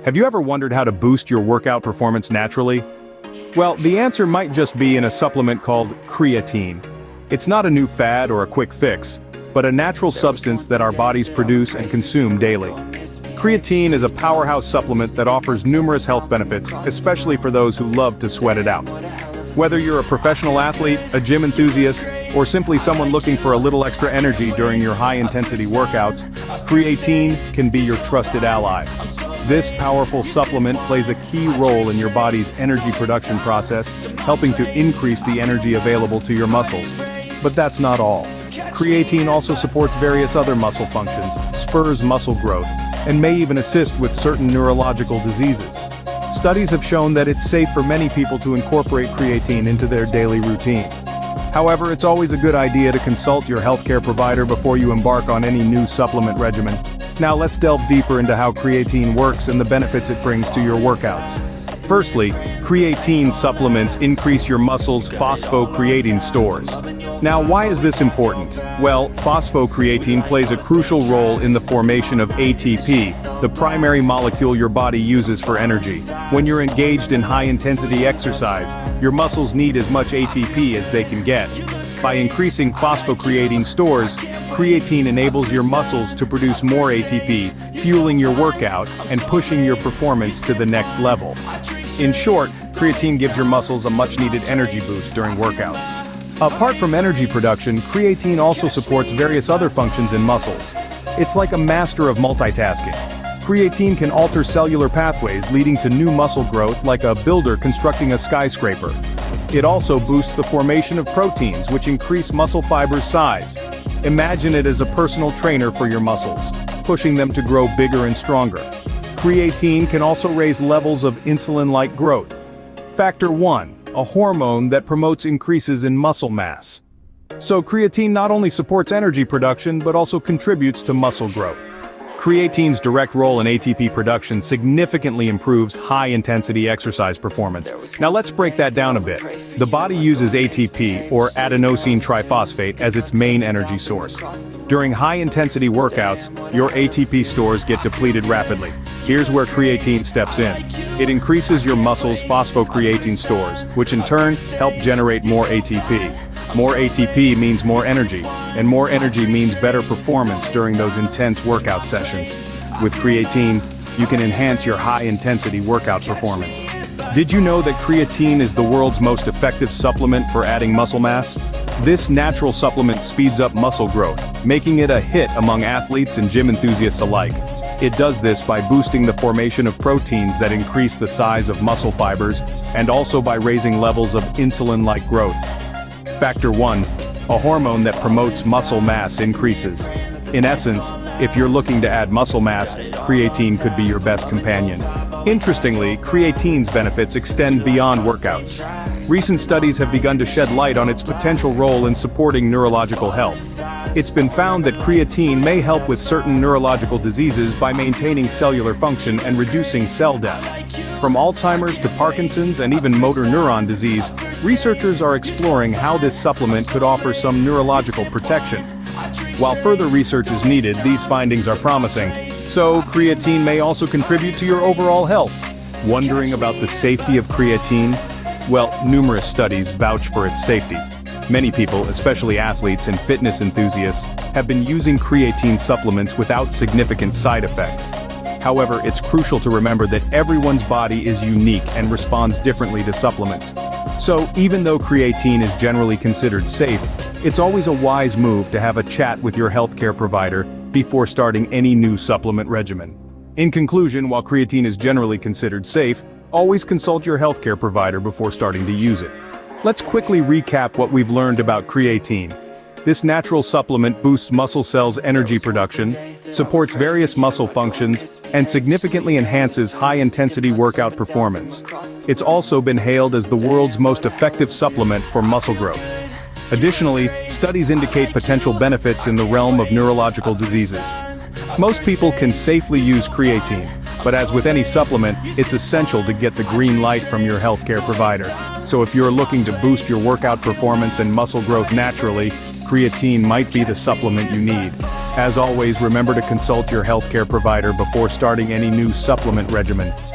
Have you ever wondered how to boost your workout performance naturally? Well, the answer might just be in a supplement called creatine. It's not a new fad or a quick fix, but a natural substance that our bodies produce and consume daily. Creatine is a powerhouse supplement that offers numerous health benefits, especially for those who love to sweat it out. Whether you're a professional athlete, a gym enthusiast, or simply someone looking for a little extra energy during your high-intensity workouts, creatine can be your trusted ally. This powerful supplement plays a key role in your body's energy production process, helping to increase the energy available to your muscles. But that's not all. Creatine also supports various other muscle functions, spurs muscle growth, and may even assist with certain neurological diseases. Studies have shown that it's safe for many people to incorporate creatine into their daily routine. However, it's always a good idea to consult your healthcare provider before you embark on any new supplement regimen. Now let's delve deeper into how creatine works and the benefits it brings to your workouts. Firstly, creatine supplements increase your muscles' phosphocreatine stores. Now, why is this important? Well, phosphocreatine plays a crucial role in the formation of ATP, the primary molecule your body uses for energy. When you're engaged in high-intensity exercise, your muscles need as much ATP as they can get. By increasing phosphocreatine stores, creatine enables your muscles to produce more ATP, fueling your workout and pushing your performance to the next level. In short, creatine gives your muscles a much-needed energy boost during workouts. Apart from energy production, creatine also supports various other functions in muscles. It's like a master of multitasking. Creatine can alter cellular pathways, leading to new muscle growth like a builder constructing a skyscraper. It also boosts the formation of proteins, which increase muscle fibers' size. Imagine it as a personal trainer for your muscles, pushing them to grow bigger and stronger. Creatine can also raise levels of insulin-like growth. Factor 1, a hormone that promotes increases in muscle mass. So creatine not only supports energy production but also contributes to muscle growth. Creatine's direct role in ATP production significantly improves high-intensity exercise performance. Now let's break that down a bit. The body uses ATP, or adenosine triphosphate, as its main energy source. During high-intensity workouts, your ATP stores get depleted rapidly. Here's where creatine steps in. It increases your muscles' phosphocreatine stores, which in turn help generate more ATP. More ATP means more energy, and more energy means better performance during those intense workout sessions. With creatine, you can enhance your high-intensity workout performance. Did you know that creatine is the world's most effective supplement for adding muscle mass? This natural supplement speeds up muscle growth, making it a hit among athletes and gym enthusiasts alike. It does this by boosting the formation of proteins that increase the size of muscle fibers, and also by raising levels of insulin-like growth. Factor 1, a hormone that promotes muscle mass increases. In essence, if you're looking to add muscle mass, creatine could be your best companion. Interestingly, creatine's benefits extend beyond workouts. Recent studies have begun to shed light on its potential role in supporting neurological health. It's been found that creatine may help with certain neurological diseases by maintaining cellular function and reducing cell death. From Alzheimer's to Parkinson's and even motor neuron disease, researchers are exploring how this supplement could offer some neurological protection. While further research is needed, these findings are promising. So, creatine may also contribute to your overall health. Wondering about the safety of creatine? Well, numerous studies vouch for its safety. Many people, especially athletes and fitness enthusiasts, have been using creatine supplements without significant side effects. However, it's crucial to remember that everyone's body is unique and responds differently to supplements. So, even though creatine is generally considered safe, it's always a wise move to have a chat with your healthcare provider before starting any new supplement regimen. In conclusion, while creatine is generally considered safe, always consult your healthcare provider before starting to use it. Let's quickly recap what we've learned about creatine. This natural supplement boosts muscle cells' energy production, supports various muscle functions, and significantly enhances high-intensity workout performance. It's also been hailed as the world's most effective supplement for muscle growth. Additionally, studies indicate potential benefits in the realm of neurological diseases. Most people can safely use creatine, but as with any supplement, it's essential to get the green light from your healthcare provider. So if you're looking to boost your workout performance and muscle growth naturally, creatine might be the supplement you need. As always, remember to consult your healthcare provider before starting any new supplement regimen.